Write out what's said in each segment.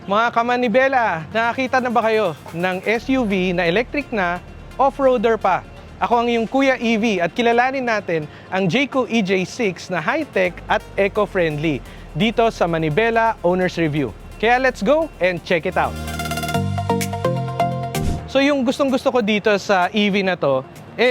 Mga kamanibela, nakakita na ba kayo ng SUV na electric na, off-roader pa? Ako ang iyong Kuya EV at kilalanin natin ang Jayco EJ6 na high-tech at eco-friendly dito sa Manibela Owner's Review. Kaya let's go and check it out. So yung gustong-gusto ko dito sa EV na to,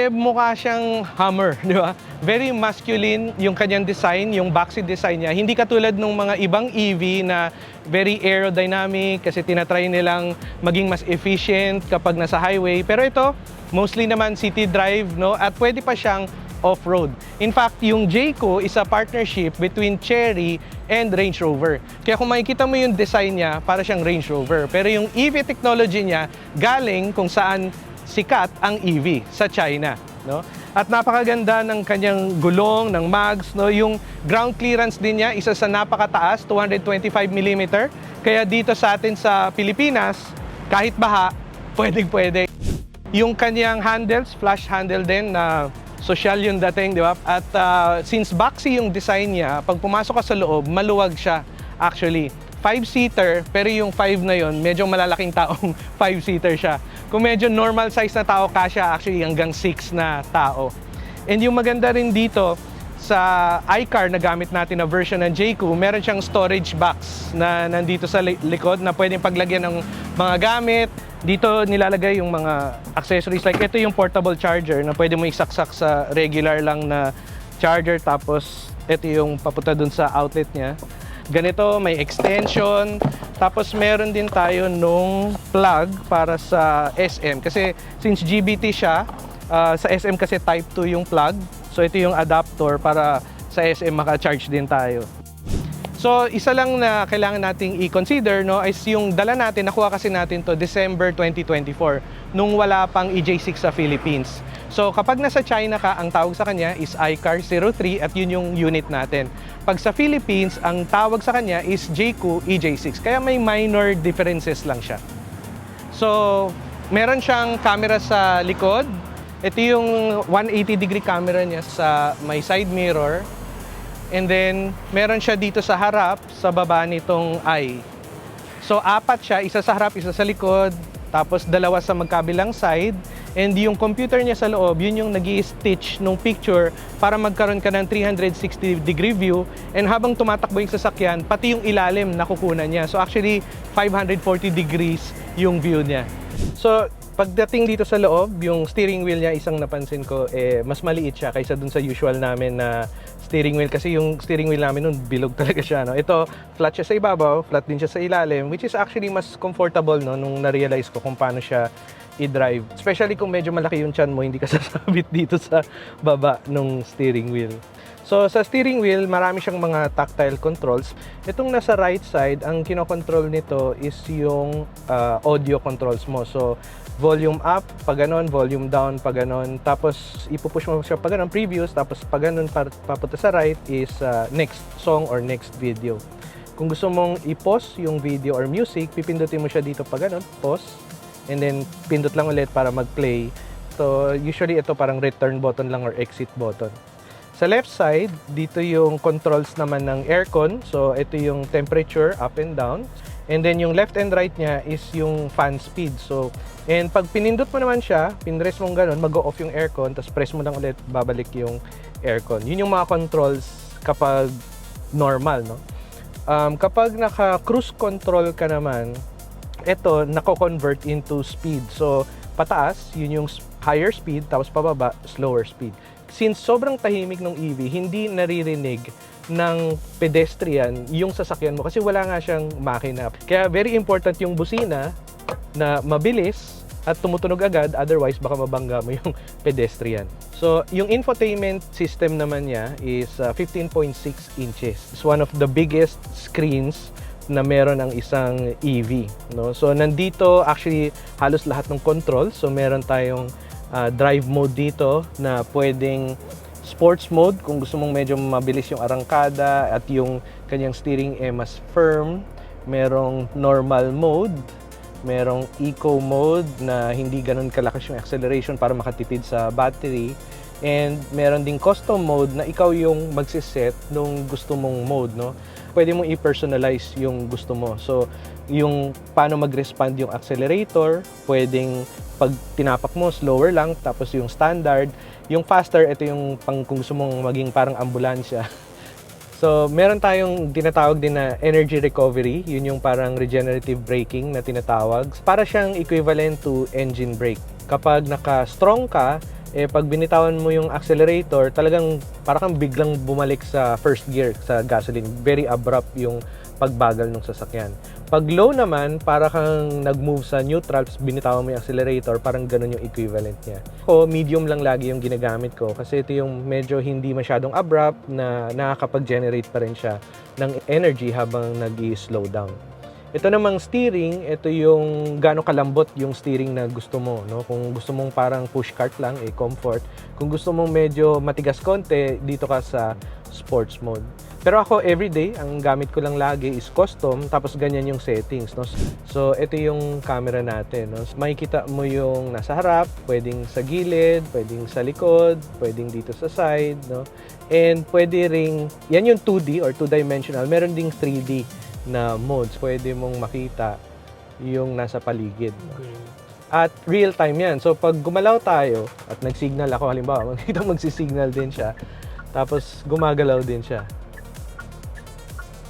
mukha siyang Hummer, di ba? Very masculine yung kanyang design, yung boxy design niya. Hindi katulad ng mga ibang EV na very aerodynamic kasi tinatry nilang maging mas efficient kapag nasa highway. Pero ito, mostly naman city drive, no? At pwede pa siyang off-road. In fact, yung Jayco is a partnership between Chery and Range Rover. Kaya kung makikita mo yung design niya, para siyang Range Rover. Pero yung EV technology niya, galing kung saan sikat ang EV sa China, no? At napakaganda ng kanyang gulong, ng mags, no? Yung ground clearance din niya, isa sa napakataas, 225 mm. Kaya dito sa atin sa Pilipinas, kahit baha, pwedeng-pwede. Yung kanyang handles, flash handle din na social yung dating, di ba? At since boxy yung design niya, pag pumasok ka sa loob, maluwag siya actually. 5-seater, pero yung 5 na yon medyo malalaking taong 5-seater siya. Kung medyo normal size na tao, kasya actually hanggang 6 na tao. And yung maganda rin dito, sa iCar na gamit natin na version ng Jayco, meron siyang storage box na nandito sa likod na pwedeng paglagyan ng mga gamit. Dito nilalagay yung mga accessories, like ito yung portable charger na pwede mo isaksak sa regular lang na charger, tapos ito yung papunta dun sa outlet niya. Ganito, may extension, tapos meron din tayo nung plug para sa SM. Kasi since GBT siya, sa SM kasi type 2 yung plug. So ito yung adapter para sa SM maka-charge din tayo. So isa lang na kailangan nating i-consider, no, is yung dala natin, nakuha kasi natin to December 2024, nung wala pang EJ6 sa Philippines. So kapag nasa China ka, ang tawag sa kanya is iCar 03 at yun yung unit natin. Pag sa Philippines, ang tawag sa kanya is Jayco EJ6. Kaya may minor differences lang siya. So meron siyang camera sa likod. Ito yung 180-degree camera niya sa may side mirror. And then, meron siya dito sa harap, sa baba nitong eye. So, 4 siya, isa sa harap, isa sa likod, tapos 2 sa magkabilang side. And yung computer niya sa loob, yun yung nag-i-stitch nung picture para magkaroon ka ng 360-degree view. And habang tumatakbo yung sasakyan, pati yung ilalim nakukunan niya. So, actually, 540 degrees yung view niya. So, pagdating dito sa loob, yung steering wheel niya, isang napansin ko, mas maliit siya kaysa dun sa usual namin na steering wheel. Kasi yung steering wheel namin nun, bilog talaga siya, no? Ito, flat siya sa ibabaw, flat din siya sa ilalim, which is actually mas comfortable, no, nung na-realize ko kung paano siya i-drive. Especially kung medyo malaki yung tiyan mo, hindi ka sasabit dito sa baba nung steering wheel. So, sa steering wheel, marami siyang mga tactile controls. Itong nasa right side, ang kinokontrol nito is yung audio controls mo. So, volume up, pag ganon, volume down, pag ganon. Tapos, ipupush mo siya pag ganon, previous. Tapos, pag ganon, papunta sa right is next song or next video. Kung gusto mong i-pause yung video or music, pipindutin mo siya dito pag ganon, pause. And then, pindot lang ulit para mag-play. So, usually ito parang return button lang or exit button. Sa left side, dito yung controls naman ng aircon. So, ito yung temperature, up and down. And then, yung left and right niya is yung fan speed. So, and pag pinindot mo naman siya, pinress mong ganun, mag-off yung aircon, tapos press mo lang ulit, babalik yung aircon. Yun yung mga controls kapag normal, no? Kapag naka-cruise control ka naman, ito, nako-convert into speed. So, pataas, yun yung higher speed, tapos pababa, slower speed. Since sobrang tahimik ng EV, hindi naririnig ng pedestrian yung sasakyan mo kasi wala nga siyang makina. Kaya very important yung busina na mabilis at tumutunog agad, otherwise baka mabangga mo yung pedestrian. So, yung infotainment system naman niya is 15.6 inches. It's one of the biggest screens na meron ang isang EV, no? So, nandito actually halos lahat ng controls. So, meron tayong drive mode dito na pwedeng sports mode kung gusto mong medyo mabilis yung arangkada at yung kanyang steering mas firm. Merong normal mode, merong eco mode na hindi ganun kalakas yung acceleration para makatipid sa battery. And meron ding custom mode na ikaw yung magsiset nung gusto mong mode, no? pwede mong i-personalize yung gusto mo. So, yung paano mag-respond yung accelerator, pwedeng pag tinapak mo, slower lang, tapos yung standard. Yung faster, ito yung pang kung gusto mong maging parang ambulansya. So, meron tayong tinatawag din na energy recovery. Yun yung parang regenerative braking na tinatawag. Para siyang equivalent to engine brake. Kapag naka-strong ka, pag binitawan mo yung accelerator, talagang parang biglang bumalik sa first gear sa gasoline. Very abrupt yung pagbagal ng sasakyan. Pag low naman, para kang nag-move sa neutral, binitawan mo yung accelerator, parang ganun yung equivalent niya. Ako, medium lang lagi yung ginagamit ko kasi ito yung medyo hindi masyadong abrupt na nakakapag-generate pa rin siya ng energy habang nag-i-slow down. Ito namang steering, ito yung gaano kalambot yung steering na gusto mo, no? Kung gusto mong parang push cart lang, comfort. Kung gusto mong medyo matigas konti, dito ka sa sports mode. Pero ako everyday, ang gamit ko lang lagi is custom, tapos ganyan yung settings, no? So ito yung camera natin, no? Makikita mo yung nasa harap, pwedeng sa gilid, pwedeng sa likod, pwedeng dito sa side, no? And pwede ring, yan yung 2D or two-dimensional, meron ding 3D na modes, pwede mong makita yung nasa paligid. No? At real time yan. So pag gumalaw tayo at nag-signal ako, halimbawa, makikita magsi-signal din siya, tapos gumagalaw din siya.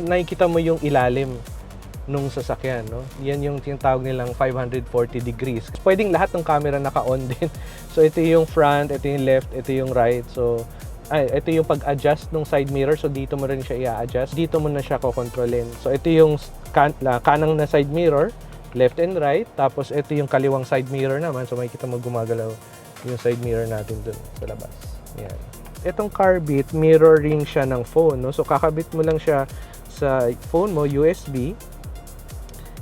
Nakikita mo yung ilalim nung sasakyan, no? Yan yung tinatawag nilang 540 degrees. Pwedeng lahat ng camera naka-on din. So ito yung front, ito yung left, ito yung right. So ito yung pag-adjust ng side mirror. So, dito mo rin siya i-adjust. Dito mo na siya kokontrolin. So, ito yung kanang na side mirror, left and right. Tapos, ito yung kaliwang side mirror naman. So, makikita mo gumagalaw yung side mirror natin dun sa labas. Yan. Itong Carbit, mirroring siya ng phone. No? So, kakabit mo lang siya sa phone mo, USB.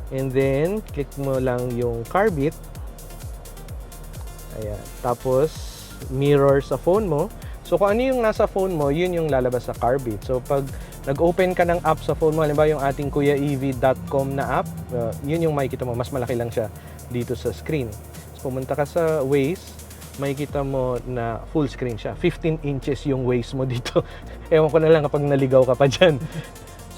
And then, click mo lang yung Carbit. Ayan. Tapos, mirror sa phone mo. So, kung ano yung nasa phone mo, yun yung lalabas sa Carbit. So, pag nag-open ka ng app sa phone mo, halimbawa yung ating kuyaev.com na app, yun yung makikita mo. Mas malaki lang siya dito sa screen. So, pumunta ka sa Waze, makikita mo na full screen siya. 15 inches yung Waze mo dito. Ewan ko na lang kapag naligaw ka pa dyan.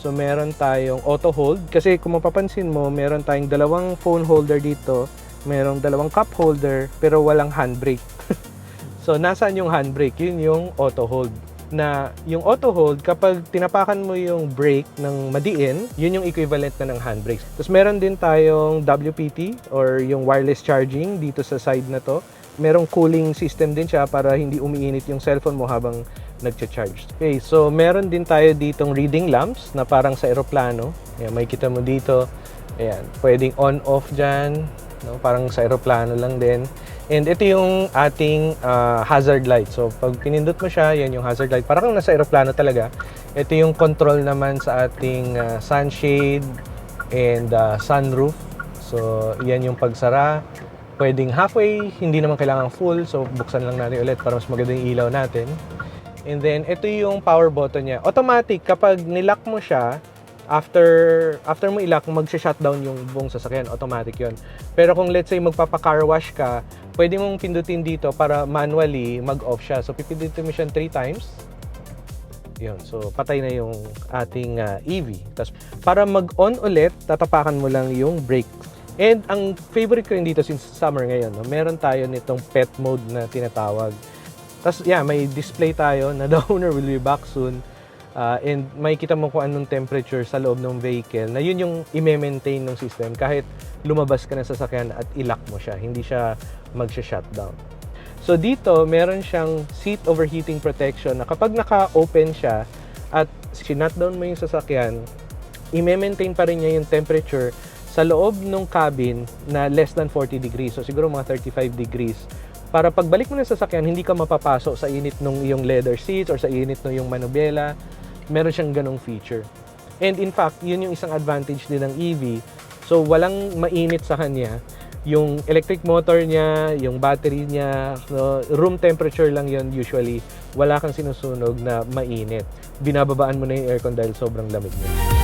So, meron tayong auto hold. Kasi kung mapapansin mo, meron tayong dalawang phone holder dito, merong dalawang cup holder, pero walang handbrake. So, nasaan yung handbrake? Yun yung auto hold. Na yung auto hold, kapag tinapakan mo yung brake ng madiin, yun yung equivalent na ng handbrake. Tapos meron din tayong WPT or yung wireless charging dito sa side na to. Merong cooling system din siya para hindi umiinit yung cellphone mo habang nagcha-charge. Okay, so meron din tayo ditong reading lamps na parang sa eroplano. Ayan, makikita mo dito. Ayan, pwedeng on-off dyan. No? Parang sa eroplano lang din. And ito yung ating hazard light. So, pag pinindot mo siya, yan yung hazard light. Parang nasa aeroplano talaga. Ito yung control naman sa ating sunshade and sunroof. So, yan yung pagsara. Pwedeng halfway, hindi naman kailangan full. So, buksan lang natin ulit para mas maganda yung ilaw natin. And then, ito yung power button niya. Automatic, kapag nilock mo siya, after mo ilock, mag-shutdown yung buong sasakyan, automatic yon. Pero kung let's say magpapa-car wash ka, pwede mong pindutin dito para manually mag-off siya. So pipindutin mo siya 3 times. Yun, so patay na yung ating EV. Tapos para mag-on ulit, tatapakan mo lang yung brake. And ang favorite ko rin dito since summer ngayon, no, meron tayo nitong pet mode na tinatawag. Tapos yeah, may display tayo na the owner will be back soon. And makikita mo kung anong temperature sa loob ng vehicle na yun yung i-maintain ng system kahit lumabas ka na sa sasakyan at i-lock mo siya. Hindi siya mag-shutdown. So dito, meron siyang seat overheating protection na kapag naka-open siya at sinutdown mo yung sasakyan, i-maintain pa rin niya yung temperature sa loob ng cabin na less than 40 degrees. So siguro mga 35 degrees. Para pagbalik mo ng sasakyan, hindi ka mapapasok sa init ng iyong leather seats or sa init ng iyong manubela. Meron siyang ganong feature. And in fact, yun yung isang advantage din ng EV. So, walang mainit sa kanya. Yung electric motor niya, yung battery niya, no, room temperature lang yun usually. Wala kang sinusunog na mainit. Binababaan mo na yung aircon dahil sobrang lamig niya.